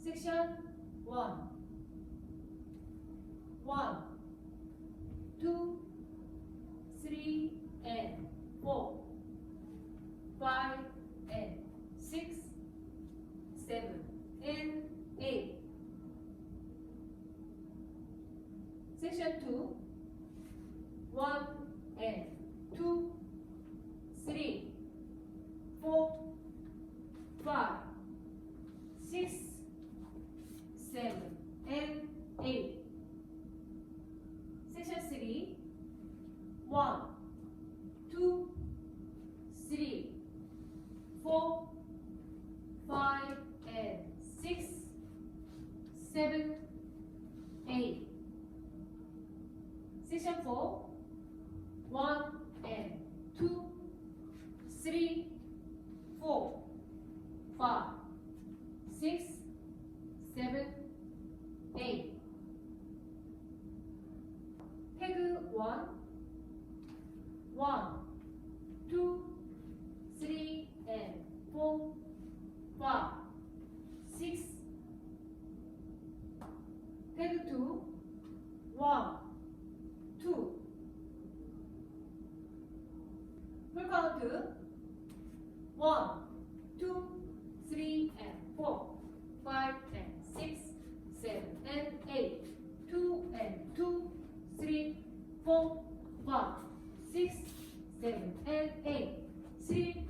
Section 1. 1, 2, 3, and 4, 5, and 6, 7, and 8. Section 2. 1 and 2, 3, 4, 5, 6, 7, and 8. Section 3. 1, 2, 3, 4, 5, and 6, 7, 8. Section 4. 1 and 2, 3, 4, 5, 6, 7, 8. 태그 1. 1, 2, 3, and 4, 5, 6. 태그 2. 1, 2. 풀 카운트 1, 2, 3, and 4, 5, and 6, 7, and 8. 2 and 2, 3, 4, 5, 6, 7, and 8. 3,